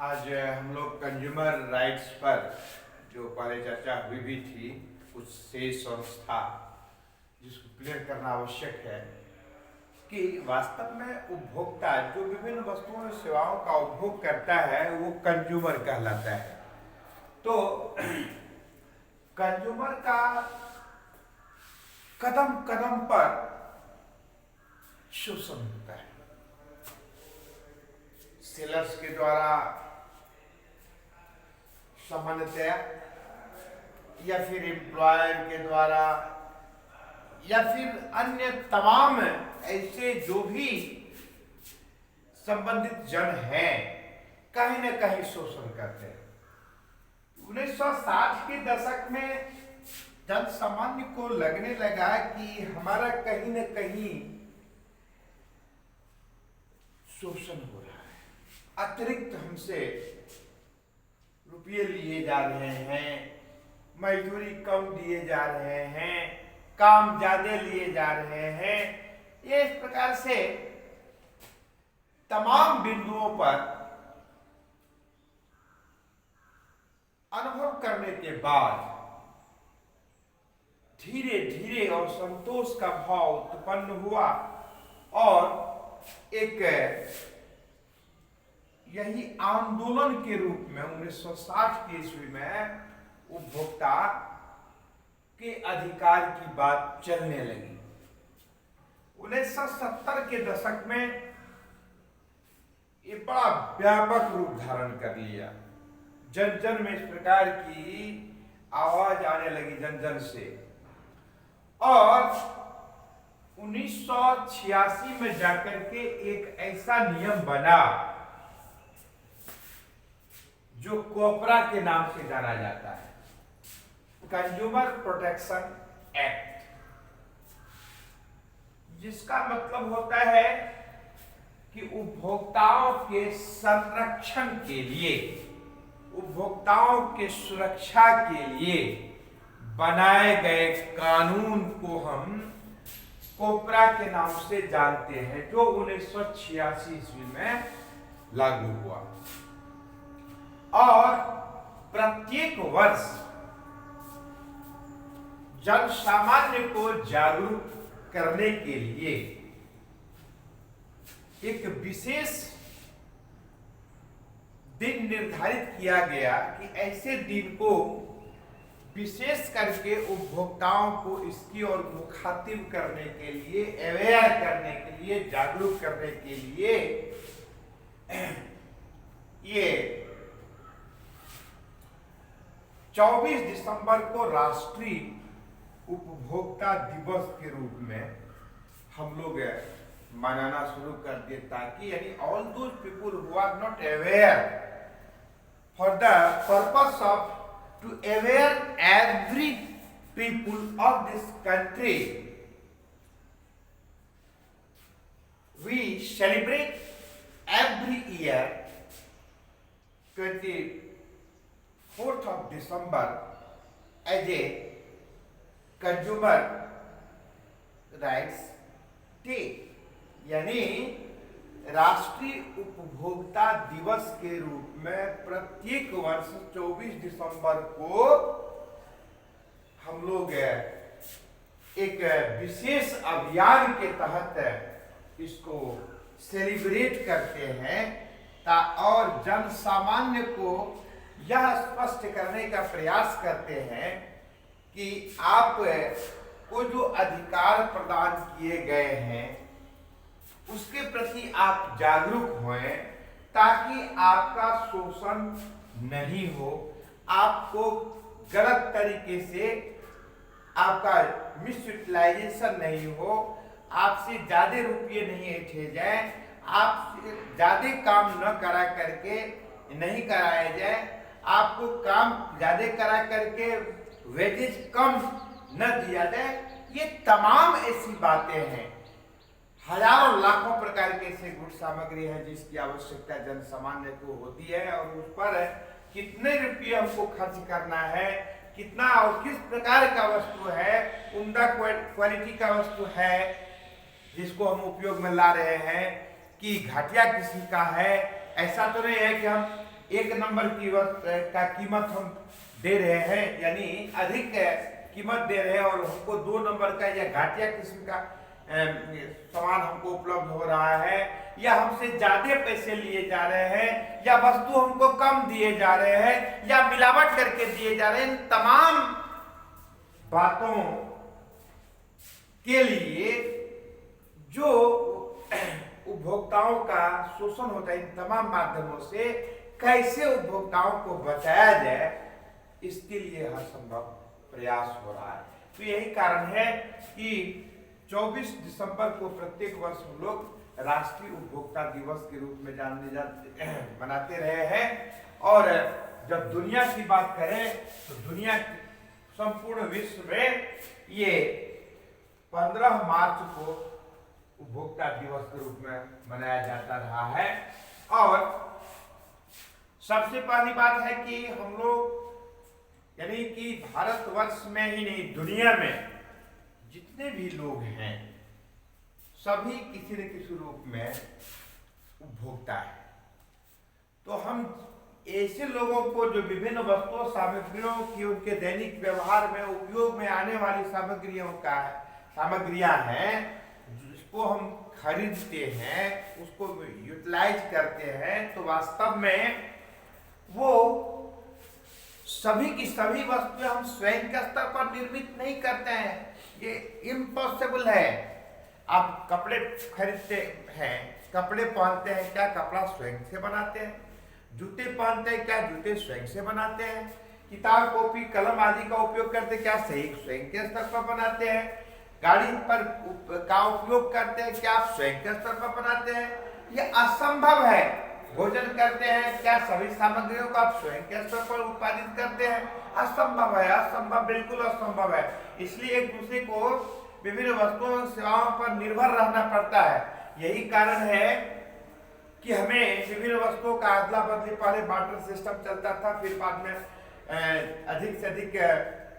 आज हम लोग कंज्यूमर राइट्स पर जो पहले चर्चा हुई भी थी कुछ शेष संस्था जिसको क्लियर करना आवश्यक है कि वास्तव में उपभोक्ता जो विभिन्न वस्तुओं और सेवाओं का उपभोग करता है वो कंज्यूमर कहलाता है। तो कंज्यूमर का कदम कदम पर शोषण होता है, सेलर्स के द्वारा सामान्यतया या फिर एम्प्लॉयर के द्वारा या फिर अन्य तमाम ऐसे जो भी संबंधित जन हैं कहीं न कहीं शोषण करते हैं। 1960 के दशक में जन सामान्य को लगने लगा कि हमारा कहीं न कहीं शोषण हो रहा है, अतिरिक्त हमसे रुपये लिए जा रहे हैं, मजदूरी कम दिए जा रहे हैं, काम ज्यादा लिए जा रहे हैं। ये इस प्रकार से तमाम बिंदुओं पर अनुभव करने के बाद धीरे धीरे असंतोष का भाव उत्पन्न हुआ और एक यही आंदोलन के रूप में 1960 की ईस्वी में उपभोक्ता के अधिकार की बात चलने लगी। 1970 के दशक में ये बड़ा व्यापक रूप धारण कर लिया। जन जन में इस प्रकार की आवाज आने लगी, जन जन से। और 1986 में जाकर के एक ऐसा नियम बना जो कोपरा के नाम से जाना जाता है, कंज्यूमर प्रोटेक्शन एक्ट, जिसका मतलब होता है कि उपभोक्ताओं के संरक्षण के लिए, उपभोक्ताओं के सुरक्षा के लिए बनाए गए कानून को हम कोपरा के नाम से जानते हैं, जो 1986 ईस्वी में लागू हुआ। और प्रत्येक वर्ष जन सामान्य को जागरूक करने के लिए एक विशेष दिन निर्धारित किया गया कि ऐसे दिन को विशेष करके उपभोक्ताओं को इसकी ओर मुखातिब करने के लिए, अवेयर करने के लिए, जागरूक करने के लिए ये 24 दिसंबर को राष्ट्रीय उपभोक्ता दिवस के रूप में हम लोग मनाना शुरू कर दिए, ताकि यानी all those people who are not aware for the purpose of to aware every people of this country, we celebrate every year 24th of December as a consumer rights day, यानी राष्ट्रीय उपभोक्ता दिवस के रूप में प्रत्येक वर्ष 24 दिसंबर को हम लोग एक विशेष अभियान के तहत इसको सेलिब्रेट करते हैं और जन सामान्य को यह स्पष्ट करने का प्रयास करते हैं कि आप को जो अधिकार प्रदान किए गए हैं उसके प्रति आप जागरूक हों, ताकि आपका शोषण नहीं हो, आपको गलत तरीके से आपका मिसयूटिलाइजेशन नहीं हो, आपसे ज्यादा रुपये नहीं ऐंठे जाए, आपसे ज्यादा काम न करा करके नहीं कराया जाए, आपको काम ज्यादा करा करके वेजेज कम न दिया जाए। ये तमाम ऐसी बातें हैं, हजारों लाखों प्रकार के ऐसे गुण सामग्री है जिसकी आवश्यकता जन सामान्य को होती है, और उस पर कितने रुपये हमको खर्च करना है, कितना और किस प्रकार का वस्तु है, उम्दा क्वालिटी का वस्तु है जिसको हम उपयोग में ला रहे हैं कि घटिया किसी का है। ऐसा तो नहीं है कि हम 1 नंबर की का कीमत हम दे रहे हैं, यानी अधिक कीमत दे रहे हैं, और हमको 2 नंबर का या घाटिया किस्म का सामान हमको उपलब्ध हो रहा है, या हमसे ज्यादा पैसे लिए जा रहे हैं, या वस्तु हमको कम दिए जा रहे हैं, या मिलावट करके दिए जा रहे हैं, इन तमाम बातों के लिए जो उपभोक्ताओं का शोषण होता है, इन तमाम माध्यमों से कैसे उपभोक्ताओं को बचाया जाए, इसके लिए हर संभव प्रयास हो रहा है। तो यही कारण है कि 24 दिसंबर को प्रत्येक वर्ष हम लोग राष्ट्रीय उपभोक्ता दिवस के रूप में मनाते रहे हैं। और जब दुनिया की बात करें तो दुनिया संपूर्ण विश्व में ये 15 मार्च को उपभोक्ता दिवस के रूप में मनाया जाता रहा है। और सबसे पहली बात है कि हम लोग, यानी कि भारतवर्ष में ही नहीं, दुनिया में जितने भी लोग हैं सभी किसी न किसी रूप में उपभोक्ता है। तो हम ऐसे लोगों को जो विभिन्न वस्तुओं सामग्रियों की उनके दैनिक व्यवहार में उपयोग में आने वाली सामग्रियां हैं, जिसको हम खरीदते हैं, उसको यूटिलाइज करते हैं, तो वास्तव में वो सभी की सभी वस्तुएं हम स्वयं के स्तर पर निर्मित नहीं करते हैं, ये इम्पॉसिबल है। आप कपड़े खरीदते हैं, कपड़े पहनते हैं, क्या कपड़ा स्वयं से बनाते हैं? जूते पहनते हैं, क्या जूते स्वयं से बनाते हैं? किताब, कॉपी, कलम आदि का उपयोग करते हैं, क्या सही स्वयं के स्तर पर बनाते हैं? गाड़ी पर का उपयोग करते हैं, क्या आप स्वयं के स्तर पर बनाते हैं? ये असंभव है। भोजन करते हैं, क्या सभी सामग्रियों को आप स्वयं के स्तर पर उत्पादित करते हैं? असंभव है, असंभव, बिल्कुल असंभव है। इसलिए एक दूसरे को विभिन्न वस्तुओं और सेवाओं पर निर्भर रहना पड़ता है। यही कारण है कि हमें विभिन्न वस्तुओं का अदला बदली, पहले बार्टर सिस्टम चलता था, फिर बाद में अधिक से अधिक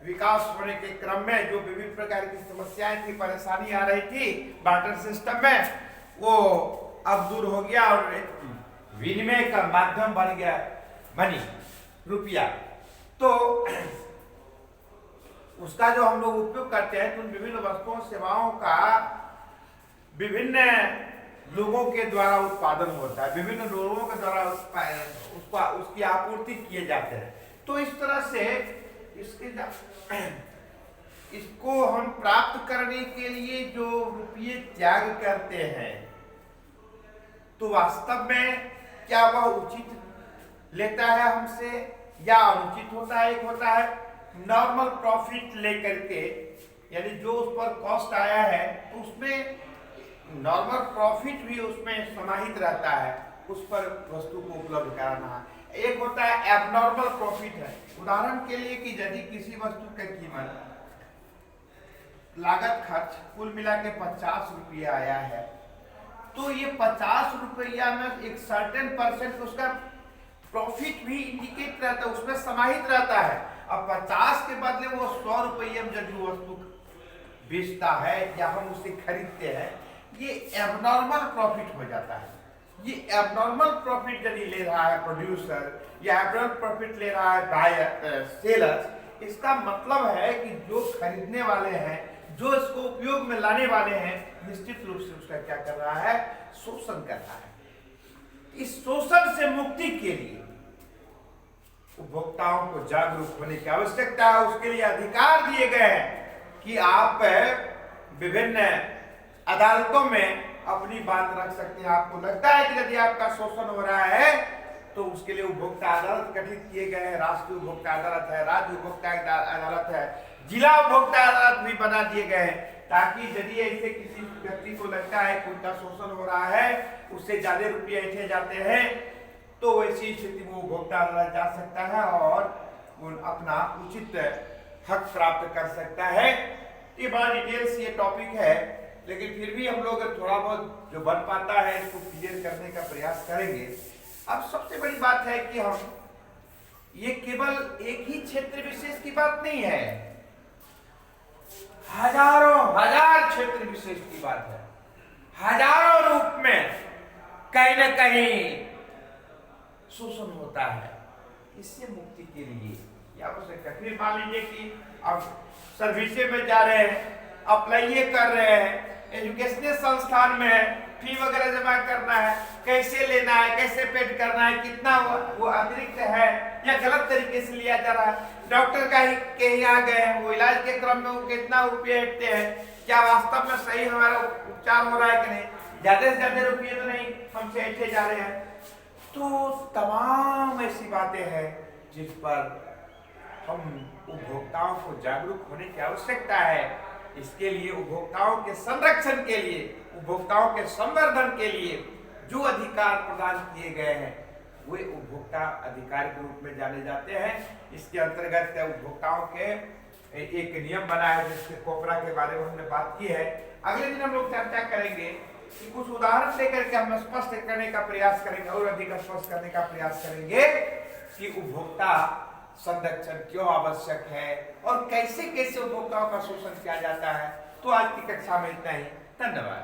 विकास होने के क्रम में जो विभिन्न प्रकार की समस्याएं थी, परेशानी आ रही थी बार्टर सिस्टम में, वो अब दूर हो गया और विनिमय का माध्यम बन गया मनी, रुपया। तो उसका जो हम लोग उपयोग करते हैं, तो उन विभिन्न वस्तुओं सेवाओं का विभिन्न लोगों के द्वारा उत्पादन होता है, विभिन्न लोगों के द्वारा उसकी आपूर्ति किए जाते हैं। तो इस तरह से इसको हम प्राप्त करने के लिए जो रुपये त्याग करते हैं, तो वास्तव में क्या वह उचित लेता है हमसे या अनुचित होता है? एक होता है नॉर्मल प्रॉफिट लेकर के, यानी जो उस पर कॉस्ट आया है तो उसमें नॉर्मल प्रॉफिट भी उसमें समाहित रहता है, उस पर वस्तु को उपलब्ध कराना। एक होता है एबनॉर्मल प्रॉफिट है। उदाहरण के लिए कि यदि किसी वस्तु की कीमत, लागत खर्च कुल मिला के 50 रुपया आया है, तो ये 50 रुपया में एक सर्टेन परसेंट उसका प्रॉफिट भी इंडिकेट रहता है, उसमें समाहित रहता है। अब 50 के बदले वो 100 रुपये में जब वस्तु बेचता है या हम उसे खरीदते हैं, ये एबनॉर्मल प्रॉफिट हो जाता है। ये एबनॉर्मल प्रॉफिट यदि ले रहा है प्रोड्यूसर या एबनॉर्मल प्रॉफिट ले रहा है बायर, सेलर्स, इसका मतलब है कि जो खरीदने वाले हैं, जो इसको उपयोग में लाने वाले हैं, निश्चित रूप से उसका क्या कर रहा है? शोषण कर रहा है। इस शोषण से मुक्ति के लिए उपभोक्ताओं को जागरूक होने की आवश्यकता है। उसके लिए अधिकार दिए गए हैं कि आप विभिन्न अदालतों में अपनी बात रख सकते हैं। आपको लगता है कि यदि आपका शोषण हो रहा है तो उसके लिए उपभोक्ता अदालत गठित किए गए हैं। राष्ट्रीय उपभोक्ता अदालत है, राज्य उपभोक्ता अदालत है, जिला उपभोक्ता अदालत भी बना दिए गए हैं, ताकि यदि ऐसे किसी व्यक्ति को लगता है कि उनका शोषण हो रहा है, उससे ज्यादा रुपये ऐंठे जाते हैं, तो वैसी स्थिति में उपभोक्ता अदालत जा सकता है और अपना उचित हक प्राप्त कर सकता है। ये बड़ा डिटेल्स ये टॉपिक है, लेकिन फिर भी हम लोग थोड़ा बहुत जो बन पाता है इसको क्लियर करने का प्रयास करेंगे। अब सबसे बड़ी बात है कि हम ये केवल एक ही क्षेत्र विशेष की बात नहीं है, हजारों हजार क्षेत्र विशेष की बात है। हजारों रूप में कहीं न कहीं शोषण शोषण होता है, इससे मुक्ति के लिए ये आवश्यक है। फिर मान लीजिए कि अब सर्विस में जा रहे हैं, अप्लाई कर रहे हैं, एजुकेशनल संस्थान में है, फी वगैरह जमा करना है, कैसे लेना है, कैसे पेड करना है, कितना वो अतिरिक्त है या गलत तरीके से लिया जा रहा है, डॉक्टर के यहाँ गए हैं, वो इलाज के क्रम में वो कितना रुपये हटते हैं, क्या वास्तव में सही हमारा उपचार हो रहा है कि नहीं, ज्यादा से ज्यादा रुपये तो नहीं हमसे हटे जा रहे हैं। तो तमाम ऐसी बातें हैं जिस पर हम उपभोक्ताओं को जागरूक होने की आवश्यकता है। इसके लिए उपभोक्ताओं के संरक्षण के लिए, उपभोक्ताओं के संवर्धन के लिए जो अधिकार प्रदान किए गए हैं वे उपभोक्ता अधिकार के रूप में जाने जाते हैं। इसके अंतर्गत उपभोक्ताओं के एक नियम बना है जिसके कोपरा के बारे में हमने बात की है। अगले दिन हम लोग चर्चा करेंगे कि कुछ उदाहरण लेकर के हम स्पष्ट करने का प्रयास करेंगे और अधिक स्पष्ट करने का प्रयास करेंगे कि उपभोक्ता संरक्षण क्यों आवश्यक है और कैसे कैसे उपभोक्ताओं का शोषण किया जाता है। तो आज की कक्षा में इतना ही, धन्यवाद।